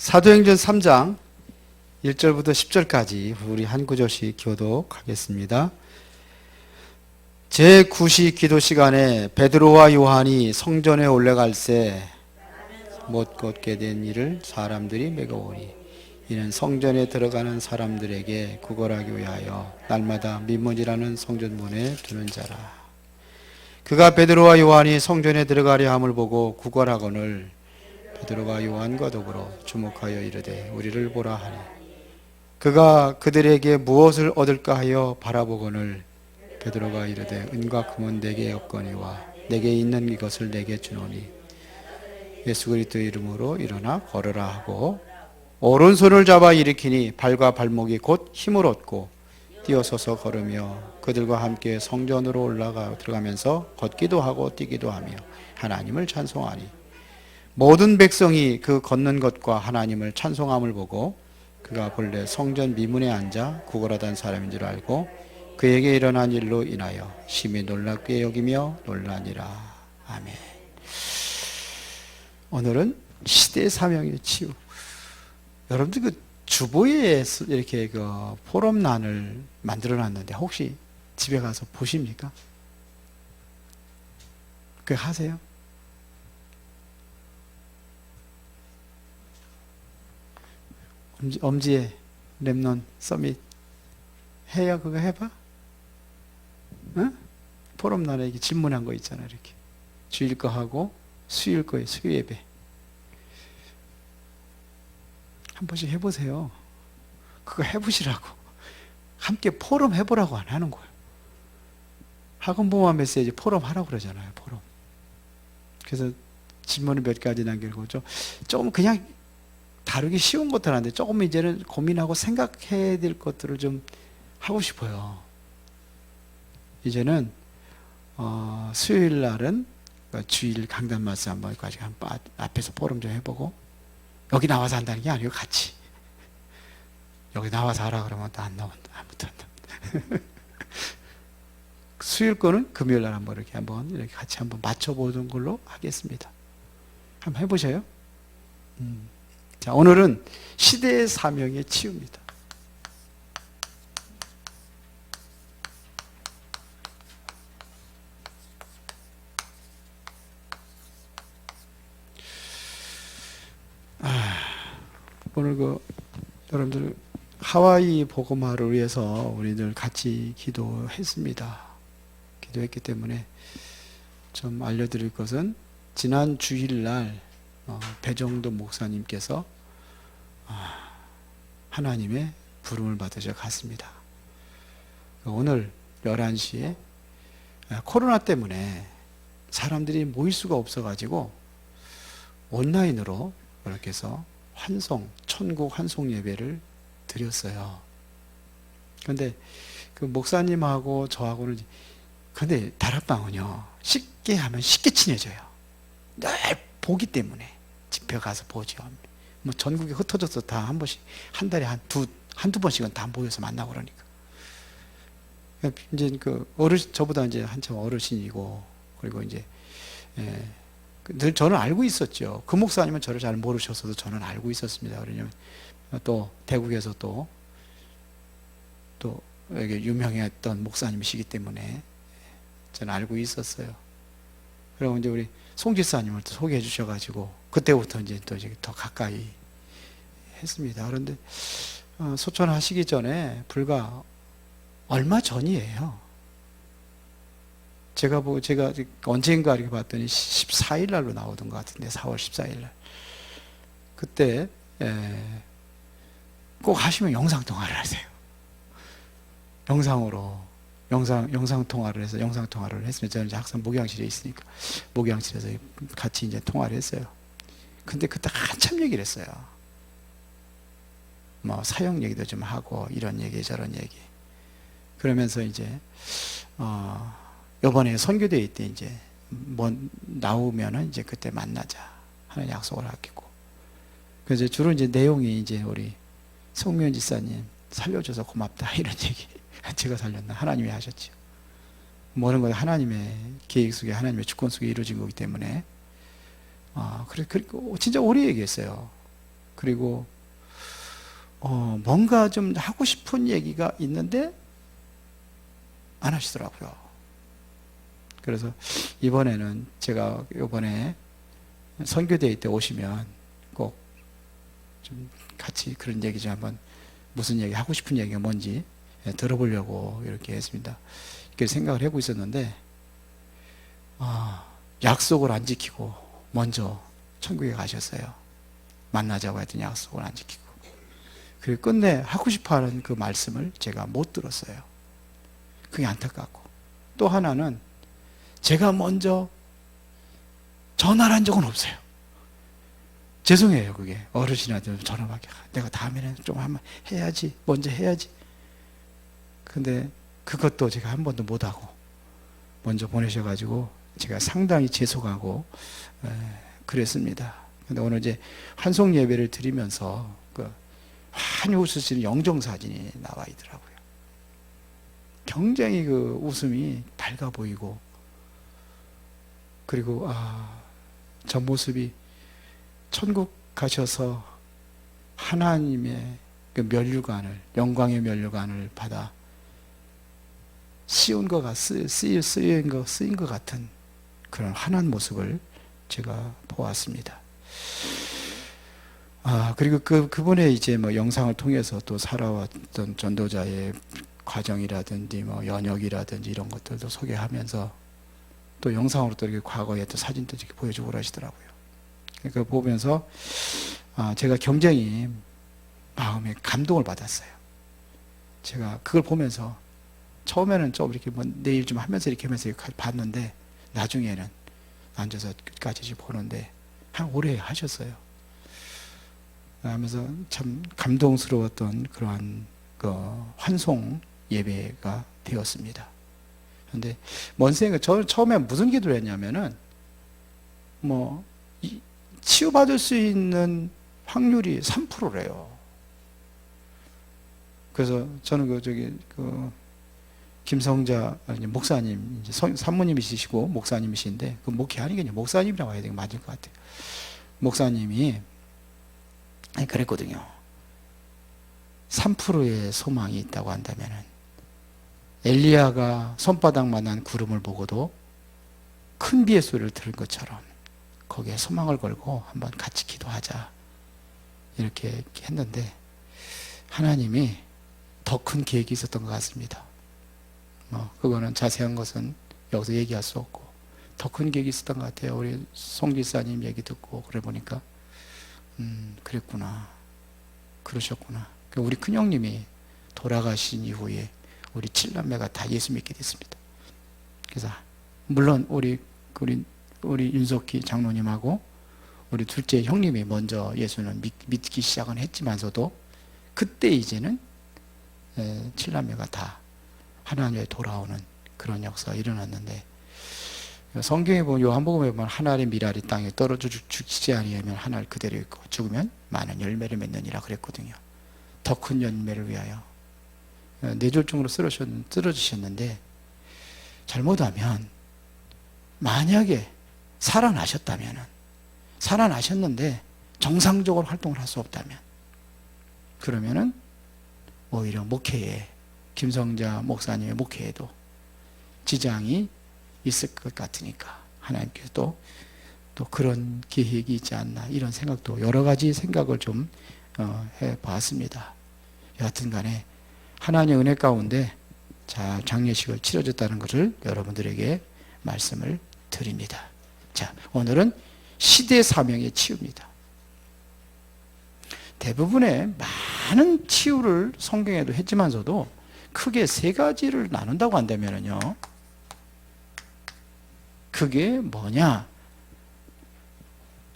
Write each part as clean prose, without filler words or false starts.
사도행전 3장 1절부터 10절까지 우리 한 구절씩 교독하겠습니다. 제9시 기도 시간에 베드로와 요한이 성전에 올라갈새 못 걷게 된 이를 사람들이 매거오니 이는 성전에 들어가는 사람들에게 구걸하기 위하여 날마다 민문이라는 성전문에 두는 자라. 그가 베드로와 요한이 성전에 들어가려 함을 보고 구걸하거늘 베드로가 요한과 더불어 주목하여 이르되 우리를 보라 하니 그가 그들에게 무엇을 얻을까 하여 바라보거늘 베드로가 이르되 은과 금은 내게 없거니와 내게 있는 이것을 내게 주노니 예수 그리스도의 이름으로 일어나 걸으라 하고 오른손을 잡아 일으키니 발과 발목이 곧 힘을 얻고 뛰어서서 걸으며 그들과 함께 성전으로 올라가 들어가면서 걷기도 하고 뛰기도 하며 하나님을 찬송하니 모든 백성이 그 걷는 것과 하나님을 찬송함을 보고 그가 본래 성전 미문에 앉아 구걸하던 사람인 줄 알고 그에게 일어난 일로 인하여 심히 놀랍게 여기며 놀라니라. 아멘. 오늘은 시대 사명의 치유. 여러분들 그 주보에 이렇게 그 포럼란을 만들어 놨는데 혹시 집에 가서 보십니까? 그거 하세요? 엄지의 랩넌 서밋 해요? 그거 해봐? 응? 포럼란에 이렇게 질문한 거 있잖아. 이렇게 주일 거 하고 수요일 거에 수요 예배 한 번씩 해보세요. 그거 해보시라고. 함께 포럼 해보라고 안 하는 거예요. 학원봉화 메시지 포럼 하라고 그러잖아요. 포럼. 그래서 질문을 몇 가지 남기고 좀 그냥 다루기 쉬운 것들 하는데 조금 이제는 고민하고 생각해야 될 것들을 좀 하고 싶어요. 이제는 수요일 날은 주일 강단 말씀 한번 앞에서 포럼 좀 해보고 여기 나와서 한다는 게 아니고 같이 여기 나와서 하라 그러면 또 안 나온다. 아무튼 수요일 거는 금요일 날 한번 이렇게 같이 한번 맞춰보는 걸로 하겠습니다. 한번 해보셔요. 자, 오늘은 시대의 사명의 치유입니다. 오늘 여러분들 하와이 복음화를 위해서 우리들 같이 기도했습니다. 기도했기 때문에 좀 알려드릴 것은 지난 주일날 배정도 목사님께서 하나님의 부름을 받으셔 갔습니다. 오늘 11시에 코로나 때문에 사람들이 모일 수가 없어가지고 온라인으로 그렇게 해서 천국 환송 예배를 드렸어요. 그런데 그 목사님하고 저하고는 근데 다락방은요 쉽게 하면 쉽게 친해져요. 늘 보기 때문에 집회 가서 보죠. 뭐 전국에 흩어져서 다 한 번씩 한 달에 한두 번씩은 다 모여서 만나고 그러니까. 이제 저보다 이제 한참 어르신이고 그리고 이제 늘 저는 알고 있었죠. 그 목사님은 저를 잘 모르셨어도 저는 알고 있었습니다. 왜냐면 또 대국에서 또 이게 유명했던 목사님이시기 때문에 저는 알고 있었어요. 그리고 이제 우리 송 집사님을 또 소개해 주셔가지고 그때부터 이제 더 가까이 했습니다. 그런데 소천하시기 전에 불과 얼마 전이에요. 제가 언젠가 이렇게 봤더니 14일 날로 나오던 것 같은데 4월 14일 날 그때 꼭 하시면 영상 통화를 하세요. 영상으로 영상 통화를 했으면 저는 이제 항상 목양실에 있으니까 목양실에서 같이 이제 통화를 했어요. 근데 그때 한참 얘기를 했어요. 뭐 사역 얘기도 좀 하고 이런 얘기 저런 얘기 그러면서 이제 요번에 선교대회 때 이제 뭐 나오면은 이제 그때 만나자 하는 약속을 하기고 그래서 주로 이제 내용이 이제 우리 송미연 지사님 살려줘서 고맙다 이런 얘기 제가 살렸나 하나님이 하셨죠. 모든 건 하나님의 계획 속에 하나님의 주권 속에 이루어진 거기 때문에 그리고 진짜 오래 얘기했어요. 그리고 뭔가 좀 하고 싶은 얘기가 있는데 안 하시더라고요. 그래서 이번에는 제가 이번에 선교대회 때 오시면 꼭 좀 같이 그런 얘기 좀 한번, 무슨 얘기 하고 싶은 얘기가 뭔지 들어보려고 이렇게 했습니다. 이렇게 생각을 하고 있었는데 약속을 안 지키고 먼저 천국에 가셨어요. 만나자고 했더니 약속을 안 지키고, 그리고 끝내 하고 싶어하는 그 말씀을 제가 못 들었어요. 그게 안타깝고, 또 하나는 제가 먼저 전화를 한 적은 없어요. 죄송해요. 그게 어르신한테 전화하게, 내가 다음에는 좀 한번 해야지, 먼저 해야지. 근데 그것도 제가 한 번도 못하고 먼저 보내셔가지고 제가 상당히 재속하고 그랬습니다. 근데 오늘 이제 환송 예배를 드리면서 그 환히 웃으시는 영정사진이 나와 있더라고요. 굉장히 그 웃음이 밝아 보이고, 그리고 저 모습이 천국 가셔서 하나님의 그 면류관을, 영광의 면류관을 받아 쓰인 것 같은 그런 환한 모습을 제가 보았습니다. 그리고 그분의 이제 뭐 영상을 통해서 또 살아왔던 전도자의 과정이라든지 뭐 연역이라든지 이런 것들도 소개하면서 또 영상으로 또 이렇게 과거의 또 사진도 이렇게 보여주고 그러시더라고요. 그러니까 보면서 제가 굉장히 마음에 감동을 받았어요. 제가 그걸 보면서 처음에는 좀 이렇게 뭐 내일 좀 하면서 이렇게 봤는데, 나중에는 앉아서 끝까지 보는데 한 오래 하셨어요. 하면서 참 감동스러웠던 그러한 그 환송 예배가 되었습니다. 그런데 뭔 생각, 저는 처음에 무슨 기도를 했냐면은 뭐 치유받을 수 있는 확률이 3%래요. 그래서 저는 김성자 목사님, 이제 산모님이시고 목사님이신데, 그 목회하는 게 목사님이라고 해야 되는 게 맞을 것 같아요. 목사님이 그랬거든요. 3%의 소망이 있다고 한다면은, 엘리야가 손바닥만한 구름을 보고도 큰 비의 소리를 들은 것처럼 거기에 소망을 걸고 한번 같이 기도하자, 이렇게 했는데 하나님이 더 큰 계획이 있었던 것 같습니다. 그거는 자세한 것은 여기서 얘기할 수 없고, 더 큰 계획이 있었던 것 같아요. 우리 송 집사님 얘기 듣고 그래 보니까 그랬구나, 그러셨구나. 우리 큰형님이 돌아가신 이후에 우리 7남매가 다 예수 믿게 됐습니다. 그래서 물론 우리 윤석희 장로님하고 우리 둘째 형님이 먼저 예수는 믿기 시작은 했지만서도, 그때 이제는 7남매가 다 하나님에 돌아오는 그런 역사가 일어났는데, 성경에 보면, 요한복음에 보면 하나의 밀알이 땅에 떨어져 죽지 아니하면 하나를 그대로 있고 죽으면 많은 열매를 맺느니라 그랬거든요. 더 큰 열매를 위하여 뇌졸중으로 쓰러지셨는데, 잘못하면 만약에 살아나셨는데 정상적으로 활동을 할 수 없다면, 그러면은 오히려 목회에, 김성자 목사님의 목회에도 지장이 있을 것 같으니까 하나님께서 또 그런 계획이 있지 않나, 이런 생각도, 여러 가지 생각을 좀 해봤습니다. 여하튼 간에 하나님의 은혜 가운데 자, 장례식을 치러졌다는 것을 여러분들에게 말씀을 드립니다. 자, 오늘은 시대 사명의 치유입니다. 대부분의 많은 치유를 성경에도 했지만서도 크게 세 가지를 나눈다고 한다면요, 그게 뭐냐?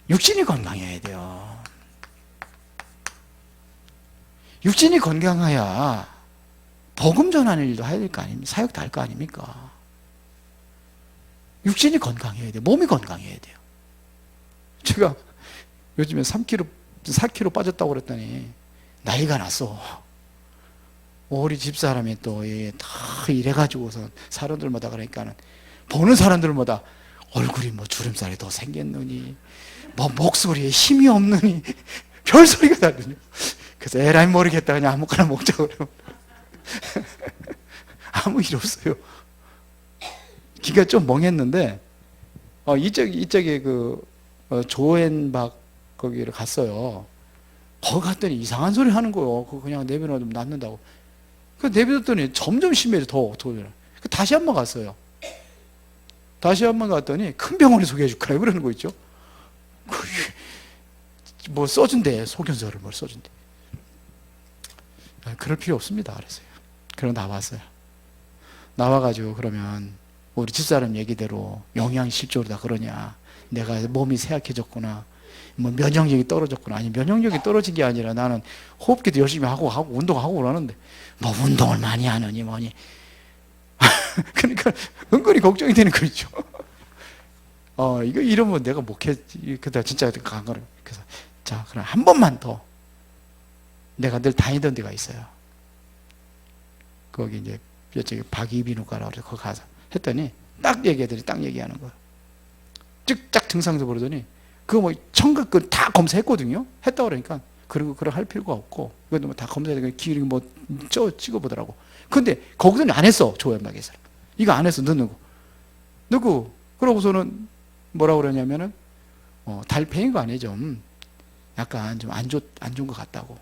육신이 건강해야 돼요. 육신이 건강해야 복음 전하는 일도 해야 될 거 아닙니까? 사역도 할 거 아닙니까? 육신이 건강해야 돼요. 몸이 건강해야 돼요. 제가 요즘에 4kg 빠졌다고 그랬더니 나이가 났어. 우리 집사람이 또 다 이래가지고서 사람들마다, 그러니까는 보는 사람들마다 얼굴이 뭐 주름살이 더 생겼느니, 뭐 목소리에 힘이 없느니, 별소리가 다 들려. 그래서 에라이 모르겠다. 그냥 아무거나 먹자고 그래요. 아무 일 없어요. 귀가 좀 멍했는데, 이쪽에 조앤박 거기를 갔어요. 거기 갔더니 이상한 소리 하는 거예요. 그거 그냥 내버려두면 낫는다고. 그 내버렸더니 점점 심해져, 더. 다시 한 번 갔어요. 다시 한 번 갔더니 큰 병원에 소개해 줄까요? 그러는 거 있죠. 뭐 써준대, 소견서를 뭘 써준대. 그럴 필요 없습니다. 그랬어요. 그러고 나왔어요. 나와가지고 그러면 우리 집사람 얘기대로 영양실조로다 그러냐. 내가 몸이 쇠약해졌구나. 뭐 면역력이 떨어졌구나. 아니, 면역력이 떨어진 게 아니라 나는 호흡기도 열심히 하고 운동하고 그러는데 뭐 운동을 많이 하느니 뭐니. 그러니까 은근히 걱정이 되는 거죠. 이거 이러면 내가 못했지. 그다 진짜 강한 거를. 그래서 자, 그럼 한 번만 더. 내가 늘 다니던 데가 있어요. 거기 이제 저기 박이비누과라고 그래서 거기 가서 했더니 딱 얘기하는 거예요. 쫙 증상서 보더니 그거 뭐 청각 다 검사했거든요. 했다 그러니까 그리고 할 필요가 없고 이것도 뭐 다 검사해서 기름 뭐 찍어보더라고. 근데 거기서는 안 했어. 조현박에서 이거 안 했어. 넣고 그러고서는 뭐라고 그러냐면은 달팽이관이 좀 약간 좀 안 좋은 것 같다고.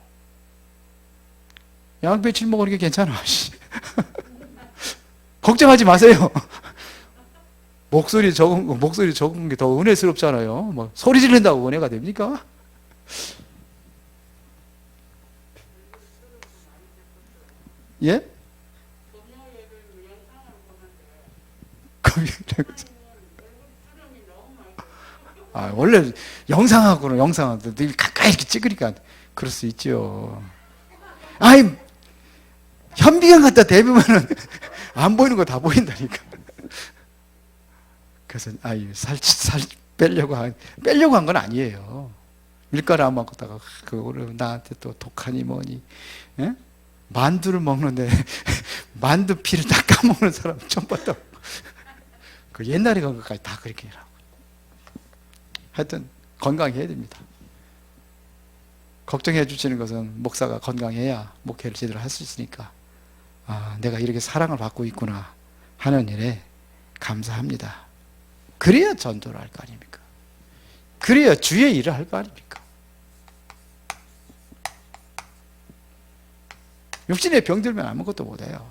약 며칠 먹으니까 괜찮아. 걱정하지 마세요. 목소리 적은 게 더 은혜스럽잖아요. 뭐 소리 지른다고 은혜가 됩니까? 예? 원래 영상하고는 늘 가까이 이렇게 찍으니까 그럴 수 있죠. 현미경 갖다 대보면은 안 보이는 거 다 보인다니까. 그래서 살 빼려고 한 건 아니에요. 밀가루 안 먹다가 그거를 나한테 또 독하니 뭐니. 예? 만두를 먹는데 만두 피를 다 까먹는 사람 처음 봤다고. 그 옛날에 간 것까지 다 그렇게 해라고. 하여튼 건강해야 됩니다. 걱정해 주시는 것은 목사가 건강해야 목회를 제대로 할 수 있으니까 내가 이렇게 사랑을 받고 있구나 하는 일에 감사합니다. 그래야 전도를 할 거 아닙니까? 그래야 주의 일을 할 거 아닙니까? 육신에 병들면 아무것도 못해요.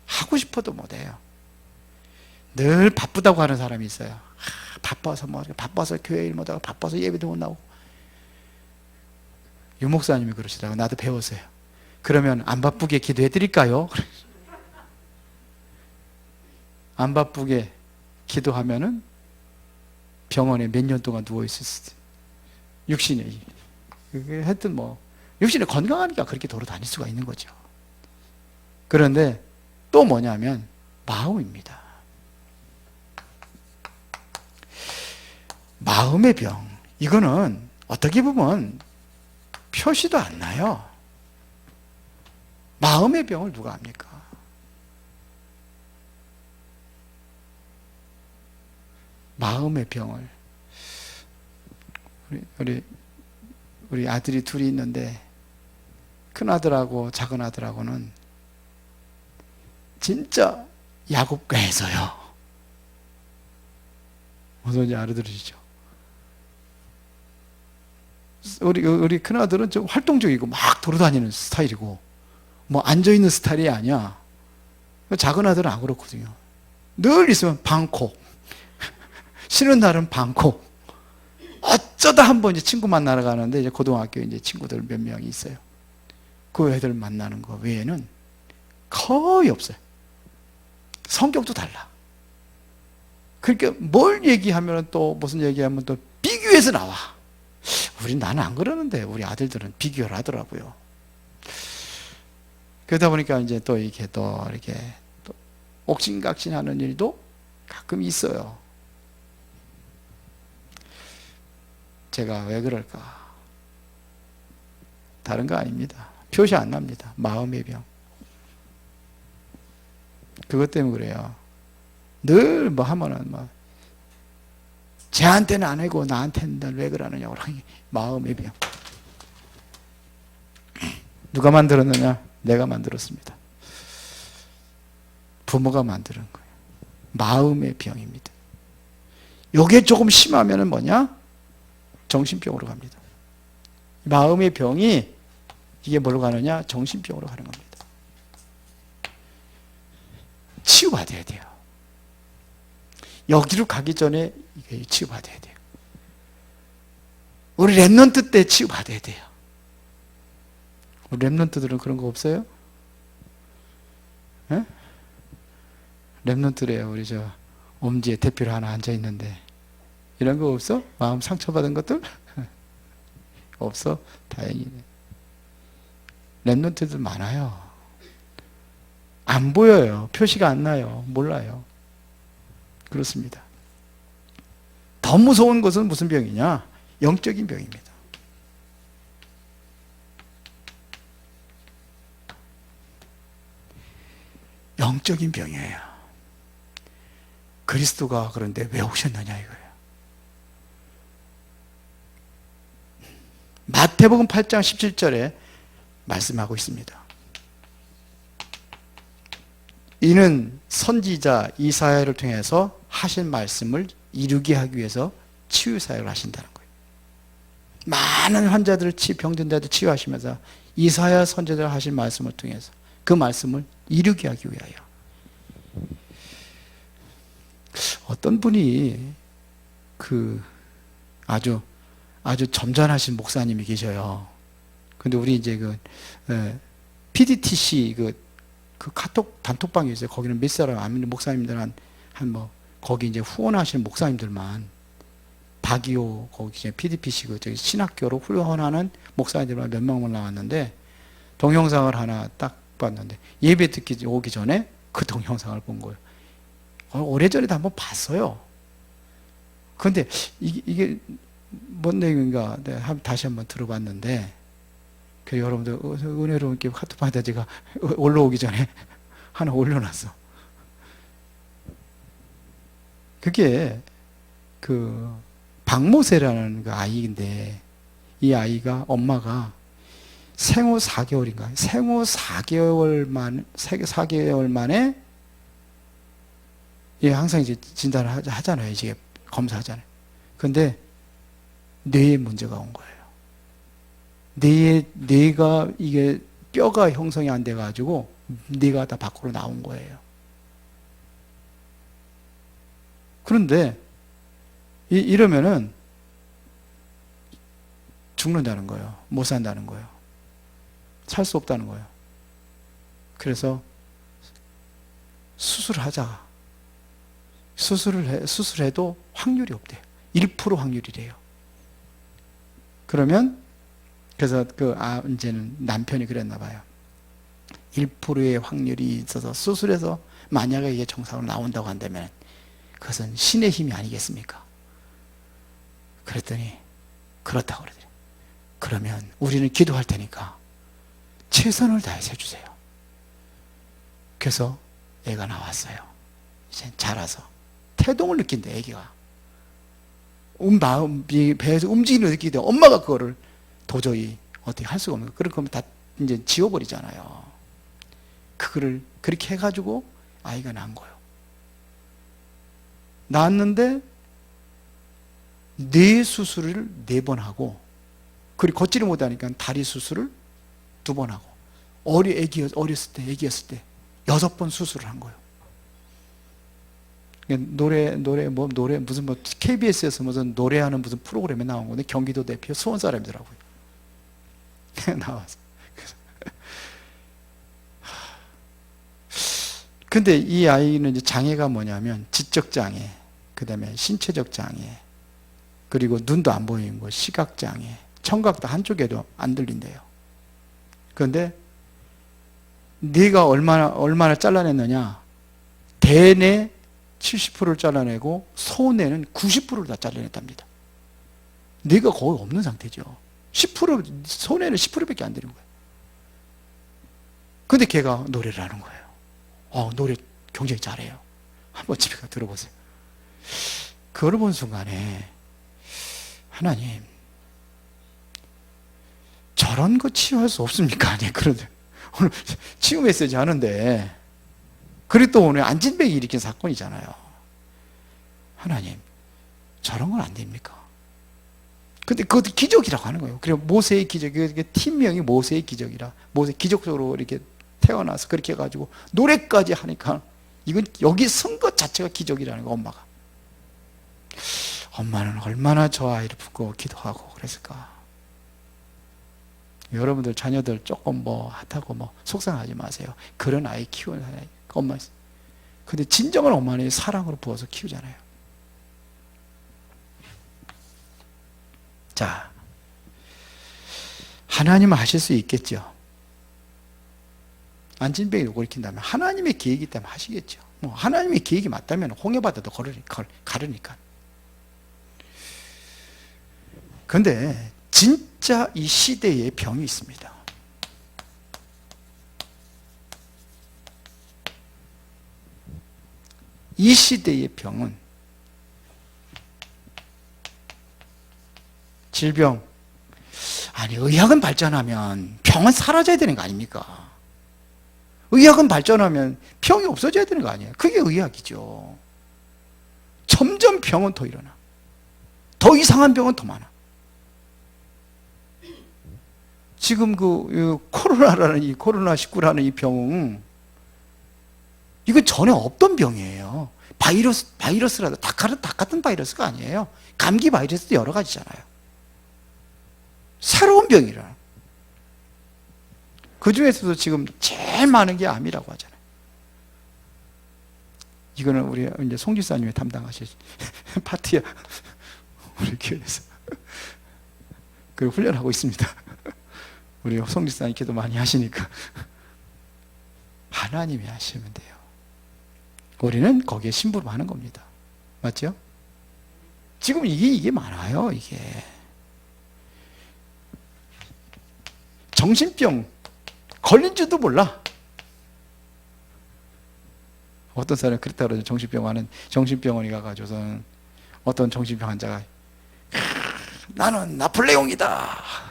하고 싶어도 못해요. 늘 바쁘다고 하는 사람이 있어요. 바빠서 교회 일 못하고 바빠서 예배도 못 나오고. 유 목사님이 그러시더라고요. 나도 배웠어요. 그러면 안 바쁘게 기도해 드릴까요? 안 바쁘게 기도하면은 병원에 몇 년 동안 누워 있을 수 있어요. 육신에. 하여튼 육신에 건강하니까 그렇게 돌아다닐 수가 있는 거죠. 그런데 또 뭐냐면 마음입니다. 마음의 병. 이거는 어떻게 보면 표시도 안 나요. 마음의 병을 누가 합니까? 마음의 병을. 우리 아들이 둘이 있는데 큰 아들하고 작은 아들하고는 진짜 야곱가에서요. 무슨 말인지 알아들으시죠? 우리 큰 아들은 좀 활동적이고 막 돌아다니는 스타일이고 앉아있는 스타일이 아니야. 작은 아들은 안 그렇거든요. 늘 있으면 방콕. 쉬는 날은 방콕. 어쩌다 한 번 이제 친구 만나러 가는데 이제 고등학교 이제 친구들 몇 명이 있어요. 그 애들 만나는 거 외에는 거의 없어요. 성격도 달라. 그러니까 뭘 얘기하면 또 무슨 얘기하면 또 비교해서 나와. 나는 안 그러는데 우리 아들들은 비교를 하더라고요. 그러다 보니까 이제 또 이렇게 또 옥신각신하는 일도 가끔 있어요. 제가 왜 그럴까? 다른 거 아닙니다. 표시 안 납니다. 마음의 병. 그것 때문에 그래요. 늘 하면은 쟤한테는 안 하고 나한테는 왜 그러느냐고. 마음의 병. 누가 만들었느냐? 내가 만들었습니다. 부모가 만드는 거예요. 마음의 병입니다. 요게 조금 심하면은 뭐냐? 정신병으로 갑니다. 마음의 병이 이게 뭘로 가느냐? 정신병으로 가는 겁니다. 치유받아야 돼요. 여기로 가기 전에 이게 치유받아야 돼요. 우리 랩런트 때 치유받아야 돼요. 우리 랩런트들은 그런 거 없어요? 예? 랩런트래요. 우리 저 엄지에 대표로 하나 앉아 있는데 이런 거 없어? 마음 상처받은 것들? 없어? 다행이네. 랩런트들 많아요. 안 보여요. 표시가 안 나요. 몰라요. 그렇습니다. 더 무서운 것은 무슨 병이냐? 영적인 병입니다. 영적인 병이에요. 그리스도가 그런데 왜 오셨느냐 이거예요. 마태복음 8장 17절에 말씀하고 있습니다. 이는 선지자 이사야를 통해서 하신 말씀을 이루게 하기 위해서 치유 사역을 하신다는 거예요. 많은 환자들을 병든 자들 치유하시면서 이사야 선지자가 하신 말씀을 통해서 그 말씀을 이루게 하기 위하여. 어떤 분이 아주 점잖으신 목사님이 계셔요. 근데 우리 이제 PDTC 그 카톡 단톡방이 있어요. 거기는 몇 사람 아는 목사님들 거기 이제 후원하시는 목사님들만 박이호 거기 이제 PDPC 저기 신학교로 후원하는 목사님들만 몇 명만 나왔는데 동영상을 하나 딱 봤는데 예배 듣기 오기 전에 그 동영상을 본 거예요. 오래전에도 한번 봤어요. 그런데 이게 뭔 내용인가 다시 한번 들어봤는데 여러분들 은혜로운 게 카톡 받아 제가 올라오기 전에 하나 올려놨어. 그게 박모세라는 그 아이인데 이 아이가 엄마가 생후 4개월인가 생후 4개월 만에 항상 이제 진단을 하잖아요. 이제 검사하잖아요. 근데 뇌에 문제가 온 거예요. 뇌가 이게 뼈가 형성이 안 돼가지고 뇌가 다 밖으로 나온 거예요. 그런데 이러면은 죽는다는 거예요. 못 산다는 거예요. 살 수 없다는 거예요. 그래서 수술하자. 수술해도 확률이 없대요. 1% 확률이래요. 그래서 이제는 남편이 그랬나 봐요. 1%의 확률이 있어서 수술해서 만약에 이게 정상으로 나온다고 한다면 그것은 신의 힘이 아니겠습니까? 그랬더니 그렇다고 그러더래요. 그러면 우리는 기도할 테니까 최선을 다해서 해주세요. 그래서 애가 나왔어요. 이제 자라서 태동을 느낀대. 애기가 배에서 움직이는 걸 느끼는데 엄마가 그거를 도저히 어떻게 할 수가 없는 거예요. 그러면 다 이제 지워버리잖아요. 그거를 그렇게 해가지고 아이가 낳은 거예요. 낳았는데 뇌 수술을 4번 하고 그리고 걷지를 못하니까 다리 수술을 2번 하고 어렸을 때 6번 수술을 한 거예요. 노래 무슨 KBS에서 무슨 노래하는 무슨 프로그램에 나온 건데 경기도 대표 수원 사람이더라고요. 나와서. 근데 이 아이는 이제 장애가 뭐냐면 지적 장애, 그 다음에 신체적 장애, 그리고 눈도 안 보이는 거, 시각 장애, 청각도 한쪽에도 안 들린대요. 그런데 뇌가 얼마나 잘라냈느냐? 대뇌 70%를 잘라내고 소뇌는 90%를 다 잘라냈답니다. 뇌가 거의 없는 상태죠. 10% 소뇌는 10%밖에 안 되는 거예요. 근데 걔가 노래를 하는 거예요. 노래 굉장히 잘해요. 한번 집에 가 들어보세요. 그걸 본 순간에 하나님, 저 저런 거 치유할 수 없습니까? 아니, 그런데 오늘 치유 메시지 하는데, 그리고 또 오늘 안진뱅이 일으킨 사건이잖아요. 하나님, 저런 건 안 됩니까? 근데 그것도 기적이라고 하는 거예요. 그리고 모세의 기적, 팀명이 모세의 기적이라, 모세 기적적으로 이렇게 태어나서 그렇게 해가지고 노래까지 하니까 이건 여기 선 것 자체가 기적이라는 거, 엄마가. 엄마는 얼마나 저 아이를 붙고 기도하고 그랬을까. 여러분들 자녀들 조금 뭐 하다고 뭐 속상하지 마세요. 그런 아이 키우는 아이, 엄마. 근데 진정한 엄마는 사랑으로 부어서 키우잖아요. 자, 하나님은 하실 수 있겠죠. 안진뱅이를 일으킨다면 하나님의 계획이 있다면 하시겠죠. 뭐 하나님의 계획이 맞다면 홍해바다도 가르니까. 그런데 진짜 이 시대에 병이 있습니다. 이 시대의 병은 질병. 아니, 의학은 발전하면 병은 사라져야 되는 거 아닙니까? 의학은 발전하면 병이 없어져야 되는 거 아니에요? 그게 의학이죠. 점점 병은 더 일어나. 더 이상한 병은 더 많아. 지금 코로나라는 이 코로나19라는 이 병은 이건 전에 없던 병이에요. 바이러스라도 다 같은 바이러스가 아니에요. 감기 바이러스도 여러 가지잖아요. 새로운 병이라. 그 중에서도 지금 제일 많은 게 암이라고 하잖아요. 이거는 우리 이제 송 집사님이 담당하실 파트야. 우리 교회에서. 그리고 훈련하고 있습니다. 우리 송 집사님 기도 많이 하시니까. 하나님이 하시면 돼요. 우리는 거기에 심부름하는 겁니다. 맞죠? 지금 이게 많아요, 이게. 정신병 걸린 줄도 몰라. 어떤 사람이 그랬다 그러죠. 정신병원에 가가지고선 어떤 정신병 환자가 나는 나폴레옹이다.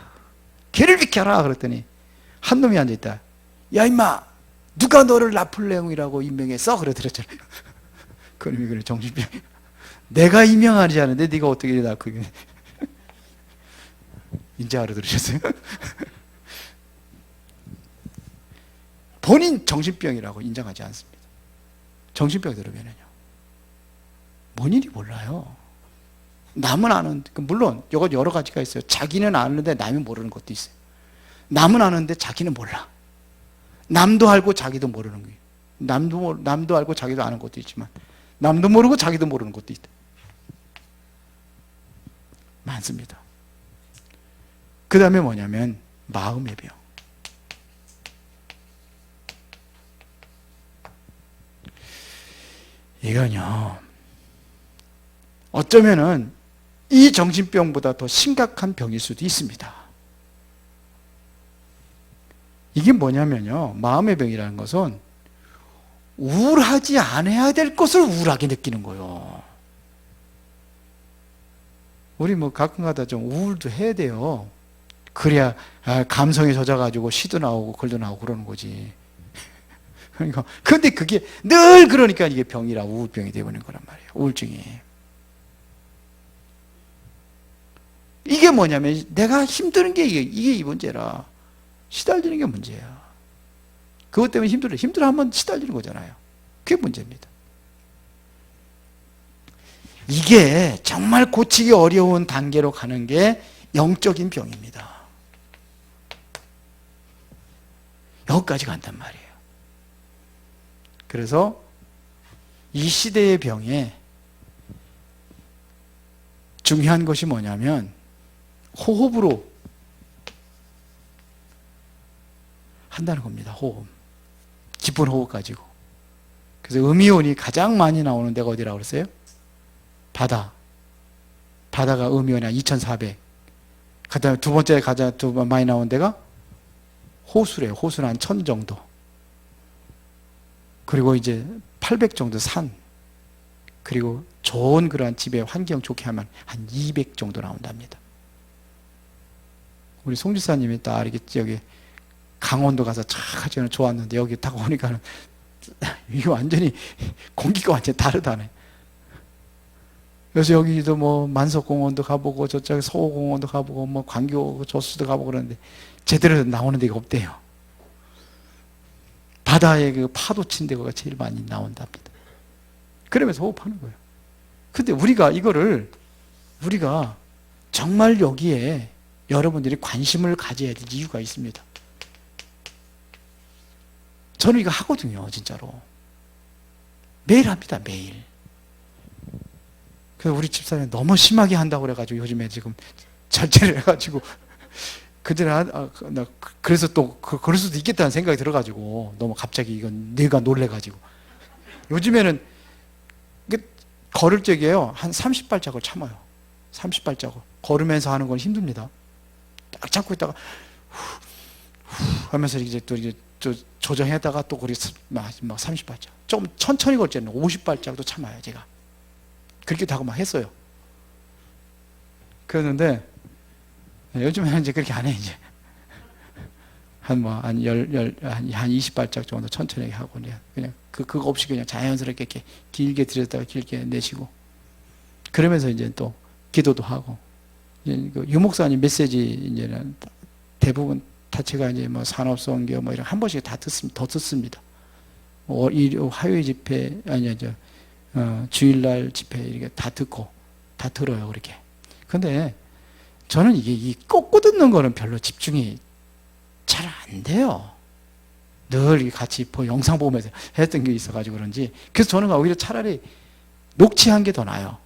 걔를 비켜라. 그랬더니 한 놈이 앉아있다. 야 임마, 누가 너를 나폴레옹이라고 임명했어? 그러더랬잖아요. 그놈이 그래, 정신병. 내가 임명하지 않은데 네가 어떻게 나 그게 인제 알아들으셨어요? 본인 정신병이라고 인정하지 않습니다. 정신병 들으면요, 뭔 일이 몰라요. 남은 아는, 물론 이거 여러 가지가 있어요. 자기는 아는데 남이 모르는 것도 있어요. 남은 아는데 자기는 몰라. 남도 알고 자기도 모르는 거예요. 남도 알고 자기도 아는 것도 있지만 남도 모르고 자기도 모르는 것도 있다. 많습니다. 그 다음에 뭐냐면 마음의 병. 이건요, 어쩌면은 이 정신병보다 더 심각한 병일 수도 있습니다. 이게 뭐냐면요, 마음의 병이라는 것은 우울하지 않아야 될 것을 우울하게 느끼는 거예요. 우리 뭐 가끔가다 좀 우울도 해야 돼요. 그래야 감성이 젖어가지고 시도 나오고 글도 나오고 그러는 거지. 그러니까 근데 그게 늘 그러니까 이게 병이라 우울병이 되어버리는 거란 말이에요. 우울증이. 이게 뭐냐면 내가 힘드는 게 이게 이 문제라. 시달리는 게 문제야. 그것 때문에 힘들어 하면 시달리는 거잖아요. 그게 문제입니다. 이게 정말 고치기 어려운 단계로 가는 게 영적인 병입니다. 여기까지 간단 말이에요. 그래서 이 시대의 병에 중요한 것이 뭐냐면 호흡으로 한다는 겁니다. 호흡. 깊은 호흡 가지고. 그래서 음이온이 가장 많이 나오는 데가 어디라고 그랬어요? 바다가 음이온이 한 2400. 그 다음에 두 번째 가장 많이 나오는 데가 호수래요. 호수는 한 1000 정도. 그리고 이제 800 정도 산. 그리고 좋은 그러한 집에 환경 좋게 하면 한 200 정도 나온답니다. 우리 송 지사님이 딱 이렇게 여기 강원도 가서 착 저는 좋았는데 여기 딱 오니까는 이게 완전히 공기가 완전히 다르다네. 그래서 여기도 뭐 만석공원도 가보고 저쪽에 서호공원도 가보고 뭐 광교 저수도 가보고 그러는데 제대로 나오는 데가 없대요. 바다에 그 파도 친 데가 제일 많이 나온답니다. 그러면서 호흡하는 거예요. 근데 우리가 이거를 우리가 정말 여기에 여러분들이 관심을 가져야 될 이유가 있습니다. 저는 이거 하거든요, 진짜로. 매일 합니다, 매일. 그래서 우리 집사람이 너무 심하게 한다고 그래가지고 요즘에 지금 절제를 해가지고 그래서 또 그럴 수도 있겠다는 생각이 들어가지고 너무 갑자기 이건 뇌가 놀래가지고 요즘에는 걸을 적에요 한 30발짝을 참아요. 30발짝을 걸으면서 하는 건 힘듭니다. 딱 잡고 있다가 후 하면서 이제 또 이제 조정했다가 또 거기 막 30발짝 좀 천천히 걸 때는 50발짝도 참아요. 제가 그렇게도 하고 막 했어요. 그랬는데 요즘에는 이제 그렇게 안 해, 이제. 한 20발짝 정도 천천히 하고, 그냥, 그거 없이 그냥 자연스럽게 이렇게 길게 들였다가 길게 내쉬고. 그러면서 이제 또 기도도 하고. 유목사님 메시지 이제는 대부분 다 제가 이제 뭐 산업선교 뭐 이런 한 번씩 다 더 듣습니다. 화요일 집회, 주일날 집회 이렇게 다 듣고, 다 들어요, 그렇게. 근데 저는 이 꽂고 듣는 거는 별로 집중이 잘 안 돼요. 늘 같이 영상 보면서 했던 게 있어가지고 그런지. 그래서 저는 오히려 차라리 녹취한 게 더 나아요.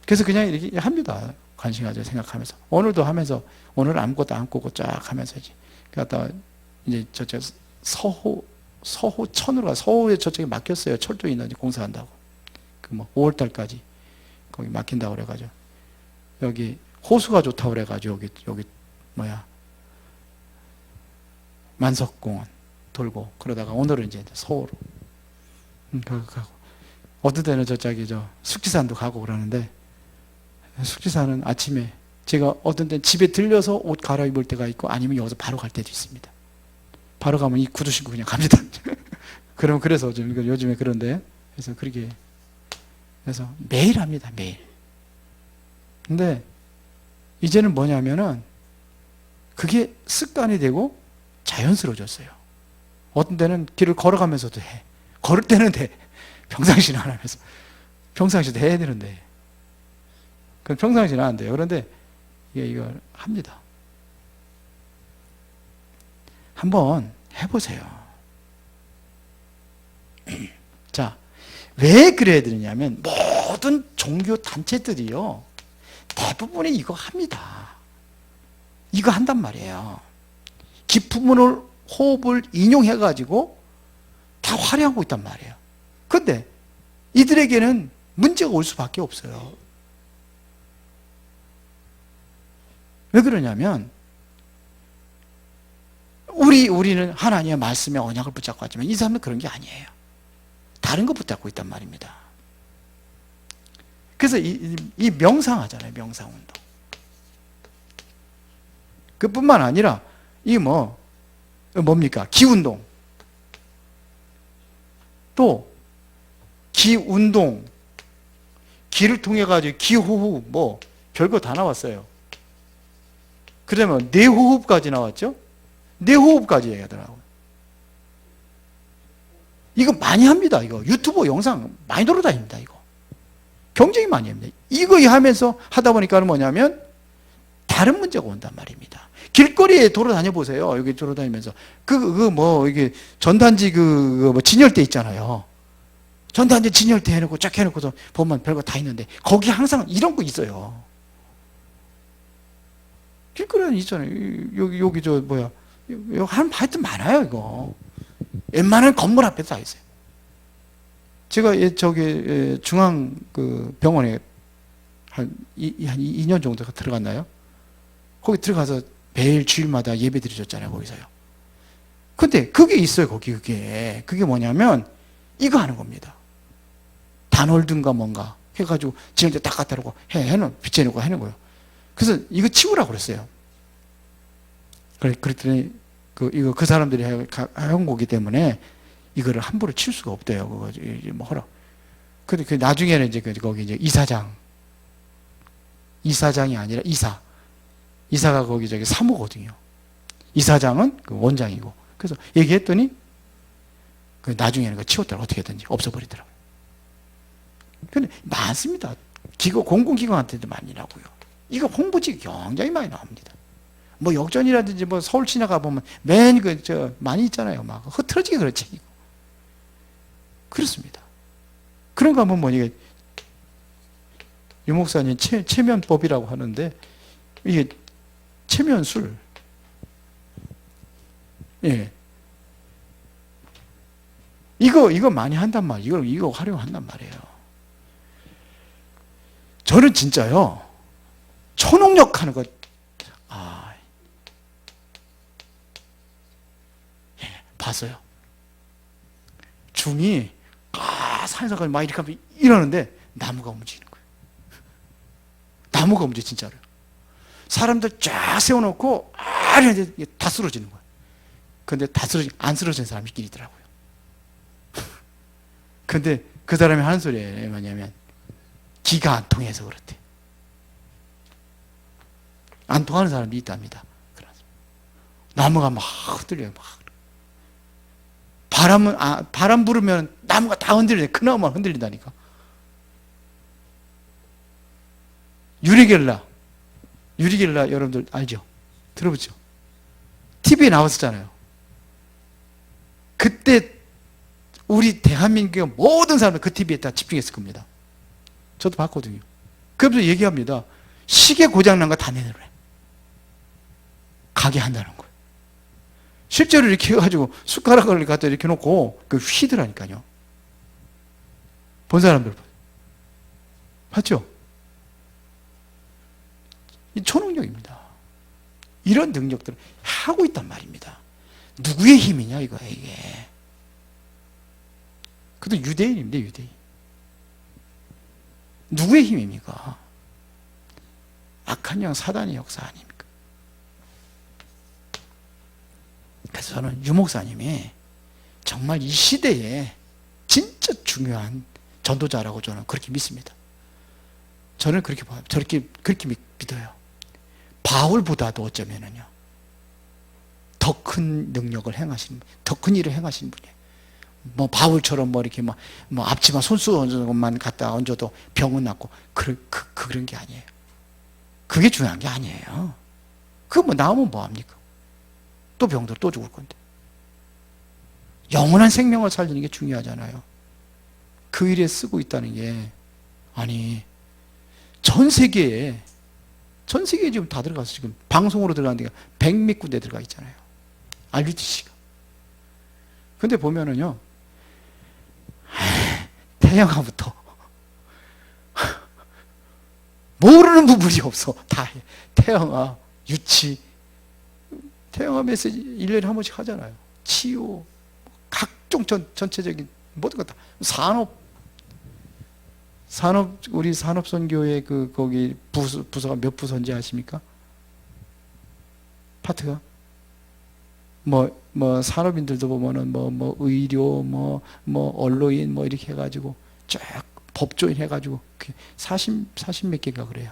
그래서 그냥 이렇게 합니다. 관심 가지고 생각하면서. 오늘도 하면서, 오늘 아무것도 안 꽂고 쫙 하면서 이제. 갔다가 이제 저쪽 서호천으로 가, 서호에 저쪽에 막혔어요. 철도 인원이 공사한다고. 그 뭐 5월달까지 거기 막힌다고 그래가지고. 여기 호수가 좋다고 그래가지고 여기 만석공원 돌고 그러다가 오늘은 이제 서울로 가고 어떤 때는 저쪽에 숙지산도 가고 그러는데 숙지산은 아침에 제가 어떤 때는 집에 들려서 옷 갈아입을 때가 있고 아니면 여기서 바로 갈 때도 있습니다. 바로 가면 이 구두 신고 그냥 갑니다. 그럼 그래서 요즘에 그런데 그래서 그렇게 그래서 매일 합니다. 매일. 근데 이제는 뭐냐면은 그게 습관이 되고 자연스러워졌어요. 어떤 때는 길을 걸어가면서도 해. 걸을 때는 돼. 평상시는 안 하면서. 평상시도 해야 되는데. 그럼 평상시는 안 돼요. 그런데 이걸 합니다. 한번 해보세요. 자, 왜 그래야 되느냐면 모든 종교 단체들이요. 대부분이 이거 합니다. 이거 한단 말이에요. 깊은 호흡을 인용해가지고 다 활용하고 있단 말이에요. 그런데 이들에게는 문제가 올 수밖에 없어요. 왜 그러냐면 우리는 하나님의 말씀에 언약을 붙잡고 하지만 이 사람은 그런 게 아니에요. 다른 거 붙잡고 있단 말입니다. 그래서 이 명상하잖아요. 명상운동. 그뿐만 아니라 이 뭡니까? 기운동. 또 기운동. 기를 통해 가지고 기호흡 별거 다 나왔어요. 그러면 뇌호흡까지 나왔죠? 뇌호흡까지 얘기하더라고요. 이거 많이 합니다. 이거 유튜브 영상 많이 돌아다닙니다. 이거 굉장히 많이 합니다. 이거 하면서 하다 보니까는 뭐냐면 다른 문제가 온단 말입니다. 길거리에 돌아다녀 보세요. 여기 돌아다니면서 이게 전단지 진열대 있잖아요. 전단지 진열대 해놓고 쫙 해놓고서 보면 별거 다 있는데 거기 항상 이런 거 있어요. 길거리에는 있잖아요. 여기 하여튼 많아요. 이거 웬만한 건물 앞에 다 있어요. 제가 저기 중앙 병원에 한 2년 정도 들어갔나요? 거기 들어가서 매일 주일마다 예배 드려줬잖아요. 거기서요. 근데 그게 있어요. 그게 뭐냐면 이거 하는 겁니다. 단월든가 뭔가 해가지고 진열대 딱 갖다 놓고 해놓고 비춰놓고 하는 거예요. 그래서 이거 치우라고 그랬어요. 그랬더니 이거 그 사람들이 해온 거기 때문에 이거를 함부로 칠 수가 없대요. 그거 뭐 하라. 근데 그 나중에는 이제 거기 이제 이사장이 아니라 이사가 거기 사무거든요. 이사장은 그 원장이고. 그래서 얘기했더니 그 나중에는 그 치웠더라. 어떻게든지 없어버리더라고요. 근데 많습니다. 공공기관한테도 많이 나고요. 이거 홍보지 굉장히 많이 나옵니다. 뭐 역전이라든지 뭐 서울 지나가 보면 많이 있잖아요. 막 흐트러지게 그렇지. 그렇습니다. 그런 거 하면 뭐 이게 유 목사님 체면법이라고 하는데 이게 체면술. 예. 이거 많이 한단 말이에요. 이거 활용한단 말이에요. 저는 진짜요. 초능력 하는 거 봤어요. 중이 산에서 막 이렇게 하면 이러는데 나무가 움직이는 거예요. 나무가 움직여 진짜로. 사람들 쫙 세워놓고 이제 다 쓰러지는 거예요. 근데 안 쓰러진 사람끼리 있더라고요. 근데 그 사람이 하는 소리예요. 뭐냐면 기가 안 통해서 그렇대. 안 통하는 사람이 있답니다. 나무가 막 흔들려요. 바람 부르면 나무가 다 흔들리네. 그 나무만 흔들린다니까. 유리겔라 여러분들 알죠? 들어보죠? TV에 나왔었잖아요. 그때 우리 대한민국의 모든 사람들 그 TV에 다 집중했을 겁니다. 저도 봤거든요. 그러면서 얘기합니다. 시계 고장난 거 다 내놓으래. 가게 한다는 거예요. 실제로 이렇게 해가지고 숟가락을 갖다 이렇게 놓고 휘더라니까요. 본 사람들 봤죠? 이 초능력입니다. 이런 능력들을 하고 있단 말입니다. 누구의 힘이냐 이거야 이게. 그것도 유대인입니다. 유대인. 누구의 힘입니까? 악한 영 사단의 역사 아닙니까? 그래서 저는 유 목사님이 정말 이 시대에 진짜 중요한 전도자라고 저는 그렇게 믿습니다. 저는 그렇게 봐요. 그렇게 믿어요. 바울보다도 어쩌면은요, 더 큰 능력을 행하시는 분, 더 큰 일을 행하시는 분이에요. 뭐 바울처럼 뭐 이렇게 뭐 앞치마 손수 얹는 것만 갖다 얹어도 병은 낫고 그런 게 아니에요. 그게 중요한 게 아니에요. 그거 뭐 나오면 뭐 합니까? 또 병들 또 죽을 건데. 영원한 생명을 살리는 게 중요하잖아요. 그 일에 쓰고 있다는 게, 아니 전 세계에 지금 다 들어가서 지금 방송으로 들어가는 데가 100몇 군데 들어가 있잖아요. RUTC가. 근데 보면은요, 태영아부터 모르는 부분이 없어. 다 해. 태영아, 유치, 태영아 메시지 1년에 한 번씩 하잖아요. 치유, 각종 전체적인 모든 것 다. 우리 산업선교회 거기 부서가 몇 부서인지 아십니까? 파트가? 뭐 산업인들도 보면은 뭐 의료, 뭐 언론인 뭐 이렇게 해가지고 쫙 법조인 해가지고 40 몇 개가 그래요.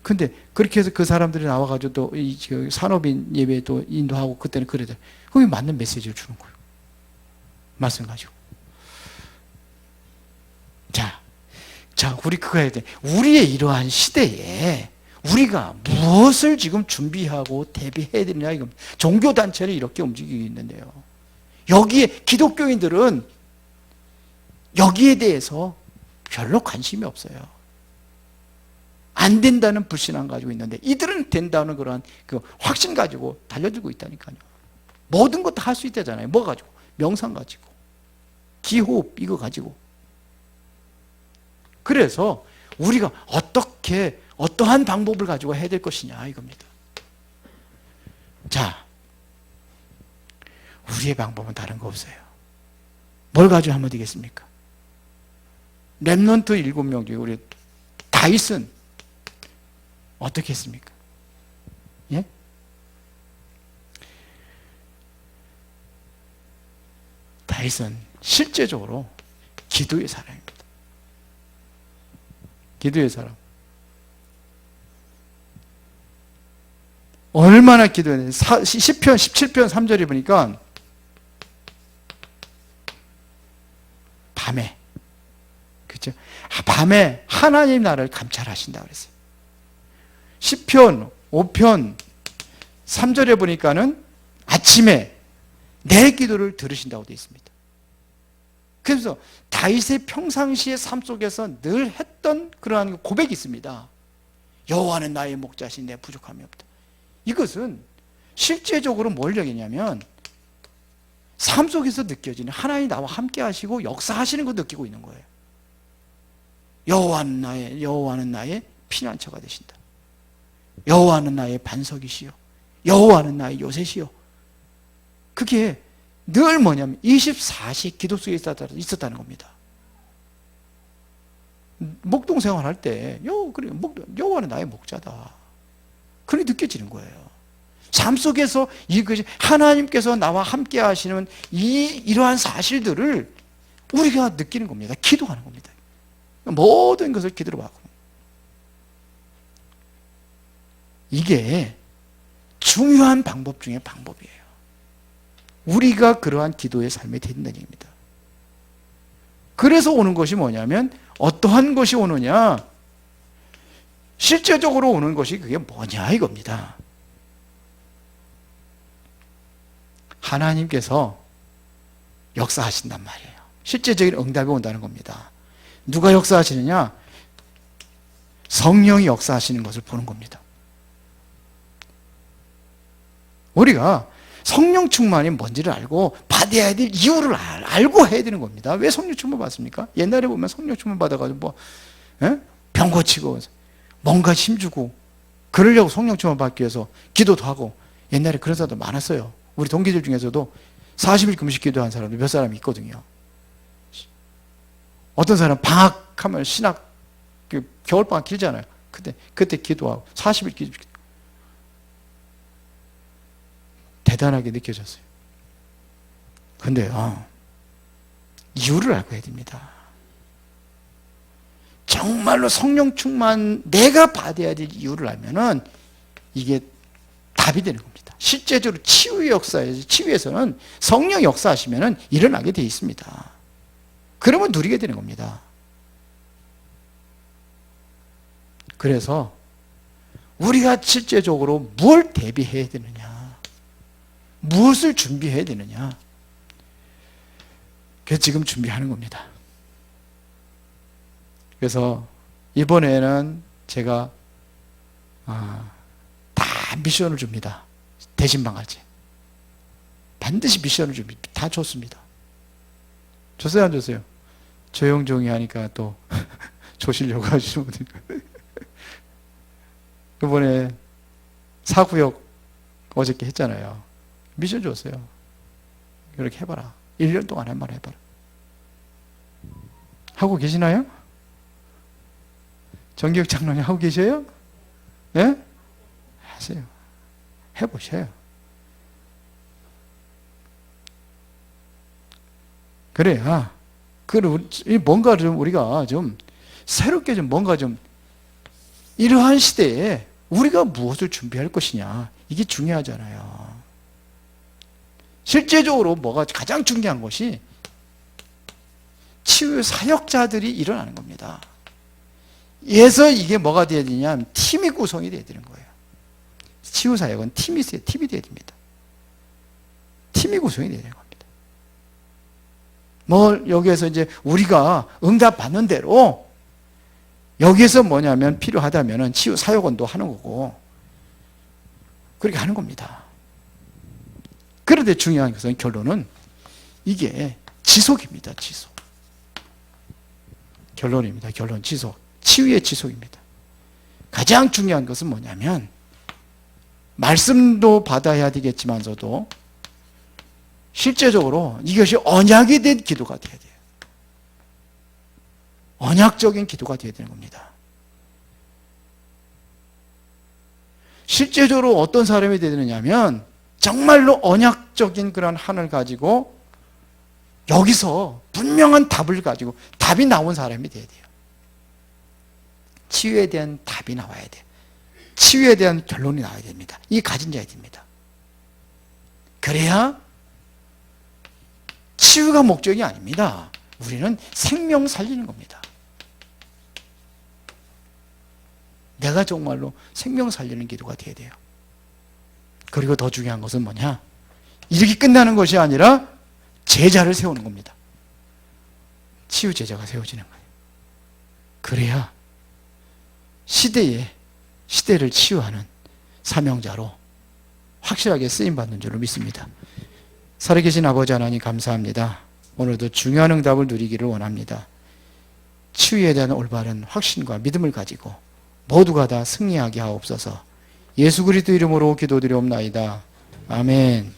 근데 그렇게 해서 그 사람들이 나와가지고 또 이 산업인 예배 또 인도하고 그때는 그래도 그게 맞는 메시지를 주는 거예요. 말씀 가지고. 자, 우리 그거 해야 돼. 우리의 이러한 시대에 우리가 무엇을 지금 준비하고 대비해야 되느냐 이겁니다. 종교단체는 이렇게 움직이고 있는데요. 여기에 기독교인들은 여기에 대해서 별로 관심이 없어요. 안 된다는 불신앙 가지고 있는데 이들은 된다는 그런 그 확신 가지고 달려들고 있다니까요. 모든 것 다 할 수 있다잖아요. 뭐 가지고? 명상 가지고, 기호흡 이거 가지고. 그래서 우리가 어떠한 방법을 가지고 해야 될 것이냐 이겁니다. 자, 우리의 방법은 다른 거 없어요. 뭘 가지고 하면 되겠습니까? 렘넌트 7명 중에 우리 다윗은 어떻게 했습니까? 예? 다윗은 실제적으로 기도의 사람입니다. 기도의 사람. 얼마나 기도했는지 10편 17편 3절에 보니까 밤에, 그렇죠? 밤에 하나님 나라를 감찰하신다 그랬어요. 10편 5편 3절에 보니까는 아침에 내 기도를 들으신다고 되어 있습니다. 그래서 다윗의 평상시의 삶 속에서 늘 했던 그러한 고백이 있습니다. 여호와는 나의 목자신 내 부족함이 없다. 이것은 실제적으로 뭘 얘기냐면 삶 속에서 느껴지는 하나님이 나와 함께 하시고 역사하시는 거 느끼고 있는 거예요. 여호와는 나의 피난처가 되신다. 여호와는 나의 반석이시요 여호와는 나의 요새시요. 그게 늘 뭐냐면 24시 기도 속에 있었다는 겁니다. 목동 생활할 때 여호와는 나의 목자다. 그렇게 느껴지는 거예요. 삶 속에서 이것이 하나님께서 나와 함께 하시는 이러한 사실들을 우리가 느끼는 겁니다. 기도하는 겁니다. 모든 것을 기도로 하고. 이게 중요한 방법 중에 방법이에요. 우리가 그러한 기도의 삶이 된다는 얘기입니다. 그래서 오는 것이 뭐냐면 어떠한 것이 오느냐? 실제적으로 오는 것이 그게 뭐냐 이겁니다. 하나님께서 역사하신단 말이에요. 실제적인 응답이 온다는 겁니다. 누가 역사하시느냐? 성령이 역사하시는 것을 보는 겁니다. 우리가 성령 충만이 뭔지를 알고 받아야 될 이유를 알고 해야 되는 겁니다. 왜 성령 충만 받습니까? 옛날에 보면 성령 충만 받아가지고 병 고치고 뭔가 힘주고 그러려고 성령 충만 받기 위해서 기도도 하고 옛날에 그런 사람도 많았어요. 우리 동기들 중에서도 40일 금식 기도한 사람도 몇 사람이 있거든요. 어떤 사람 방학하면 신학 겨울방학 길잖아요. 그때 기도하고 40일 기도 대단하게 느껴졌어요. 근데 이유를 알고 해야 됩니다. 정말로 성령 충만 내가 받아야 될 이유를 알면은 이게 답이 되는 겁니다. 실제적으로 치유에서는 성령 역사하시면은 일어나게 되어 있습니다. 그러면 누리게 되는 겁니다. 그래서 우리가 실제적으로 뭘 대비해야 되느냐, 무엇을 준비해야 되느냐, 그래서 지금 준비하는 겁니다. 그래서 이번에는 제가 다 미션을 줍니다. 대신방할지 반드시 미션을 줍니다. 다 줬습니다. 줬어요 안 줬어요? 조용조용히 하니까 또 조시려고 하시는 분들. 이번에 사구역 어저께 했잖아요. 미션 줬어요. 이렇게 해봐라. 1년 동안 한번 해봐라. 하고 계시나요? 정기혁 장로님 하고 계셔요? 네? 하세요. 해보셔요. 그래야 뭔가 좀 우리가 좀 새롭게 좀 뭔가 좀 이러한 시대에 우리가 무엇을 준비할 것이냐, 이게 중요하잖아요. 실제적으로 뭐가 가장 중요한 것이 치유 사역자들이 일어나는 겁니다. 그래서 이게 뭐가 돼야 되냐면 팀이 구성이 돼야 되는 거예요. 치유 사역은 팀이 돼야 됩니다. 팀이 구성이 돼야 되는 겁니다. 여기에서 이제 우리가 응답 받는 대로 여기에서 뭐냐면 필요하다면은 치유 사역원도 하는 거고 그렇게 하는 겁니다. 그런데 중요한 것은 결론은 이게 지속입니다. 지속. 결론입니다. 결론 지속. 치유의 지속입니다. 가장 중요한 것은 뭐냐면 말씀도 받아야 되겠지만서도 실제적으로 이것이 언약이 된 기도가 돼야 돼요. 언약적인 기도가 돼야 되는 겁니다. 실제적으로 어떤 사람이 되느냐면 정말로 언약적인 그런 한을 가지고 여기서 분명한 답을 가지고 답이 나온 사람이 돼야 돼요. 치유에 대한 답이 나와야 돼요. 치유에 대한 결론이 나와야 됩니다. 이게 가진 자야 됩니다. 그래야 치유가 목적이 아닙니다. 우리는 생명 살리는 겁니다. 내가 정말로 생명 살리는 기도가 돼야 돼요. 그리고 더 중요한 것은 뭐냐? 이렇게 끝나는 것이 아니라 제자를 세우는 겁니다. 치유 제자가 세워지는 거예요. 그래야 시대를 치유하는 사명자로 확실하게 쓰임받는 줄로 믿습니다. 살아계신 아버지 하나님 감사합니다. 오늘도 중요한 응답을 누리기를 원합니다. 치유에 대한 올바른 확신과 믿음을 가지고 모두가 다 승리하게 하옵소서. 예수 그리스도 이름으로 기도드리옵나이다. 아멘.